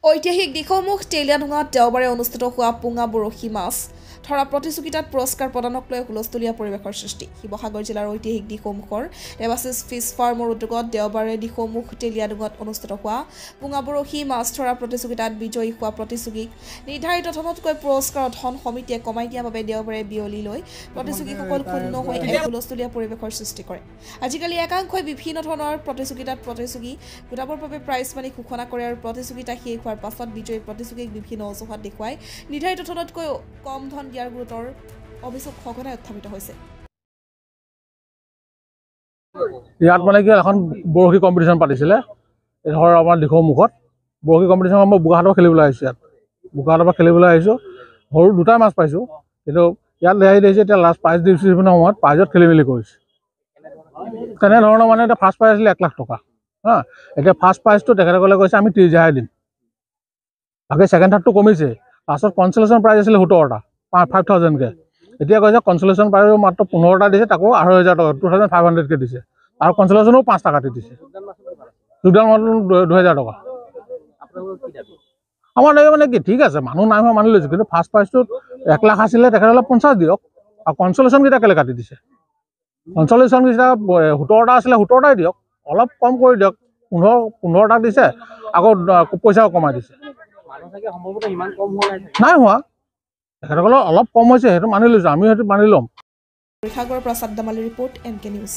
ঐতিহাসিক দিশমুখ তেলিয়াডুঙাত দেওবাৰে অনুষ্ঠিত হোৱা পুঙা বৰশী মাছ ধৰা প্ৰতিযোগিতাত পুৰস্কাৰ প্ৰদানক লৈ হুলস্থুলীয়া পৰিৱেশৰ সৃষ্টি। শিৱসাগৰ জিলাৰ ঐতিহাসিক দিশমুখৰ দেৱাশিষ ফিছ ফাৰ্মৰ উদ্যোগত দেওবাৰে দিশমুখ তেলিয়াডুঙাত অনুষ্ঠিত হোৱা পুঙা বৰশী মাছ ধৰা প্ৰতিযোগিতাত বিজয়ী হোৱা প্ৰতিযোগীক নিৰ্ধাৰিত ধনতকৈ পুৰস্কাৰৰ ধন সমিতিয়ে কমাই দিয়াৰ বাবে দেওবাৰে বিয়লি লৈ প্ৰতিযোগীসকল ক্ষুণ্ণ হৈ এক হুলস্থুলীয়া পৰিৱেশৰ সৃষ্টি কৰে। আজিকালি একাংশই বিভিন্ন ধৰণৰ প্ৰতিযোগিতাত প্ৰতিযোগী গোটাবৰ বাবে প্ৰাইজ মানি ঘোষণা কৰে আৰু প্ৰতিযোগিতা শেষ হোৱাৰ পাছত বিজয়ী প্ৰতিযোগীক বিভিন্ন অজুহাত দেখুৱাই নিৰ্ধাৰিত ধনতকৈ কম ধন দিয়াৰ গুৰুতৰ অভিযোগ সঘনাই উত্থাপিত হৈছে। ইয়াত মানে কি এখন বৰশী কম্পিটিশ্যন পাতিছিলে ধৰ আমাৰ দিশমুখত বৰশী কম্পিটিশ্যন মই বোকাহাটৰ খেলিবলৈ আহিছোঁ। ইয়াত বোকাহাটৰ পৰা খেলিবলৈ আহিছোঁ। সৰু দুটাই মাছ পাইছোঁ, কিন্তু ইয়াত ৰেহাই দিছে। এতিয়া লাষ্ট প্ৰাইজ ডিষ্ট্ৰিবিউশ্যনৰ সময়ত প্ৰাইজত খেলি মেলি কৰিছে। তেনেধৰণৰ মানে এতিয়া ফাৰ্ষ্ট প্ৰাইজ আছিলে 1 লাখ টকা। এতিয়া ফাৰ্ষ্ট প্ৰাইজটো তেখেতসকলে কৈছে আমি 30,000 দিম। বাকী ছেকেণ্ড থাৰ্ডটো কমিছে। লাষ্টত কনচলেশ্যন প্ৰাইজ আছিলে 17টা 5,000কৈ। এতিয়া কৈছে কনচলেশ্যন প্ৰাইজ মাত্ৰ 15টা দিছে, তাকো 2,500 টকা 2,500কৈ দিছে। আৰু কনচলেশ্যনো 5টা কাটি দিছে। যোগদান মাত্ৰ 2,000 টকা। আমাৰ লাগে মানে কি ঠিক আছে, মানুহ নাই হোৱা মানি লৈছোঁ, কিন্তু ফাৰ্ষ্ট প্ৰাইজটোত 1 লাখ আছিলে, তেখেতসকলে 50 দিয়ক। আৰু কনচলেশ্যনকেইটা কেলৈ কাটি দিছে? কনচলেশ্যনকেইটা 17টা আছিলে 17টাই দিয়ক, অলপ কম কৰি দিয়ক। 15টা দিছে, আকৌ পইচাও কমাই দিছে। নাই হোৱা, তেখেতসকলৰ অলপ কম হৈছে, সেইটো মানি লৈছোঁ, আমি সেইটো মানি ল'ম। সাগৰ প্ৰসাদ দামালী ৰিপৰ্ট NK নিউজ।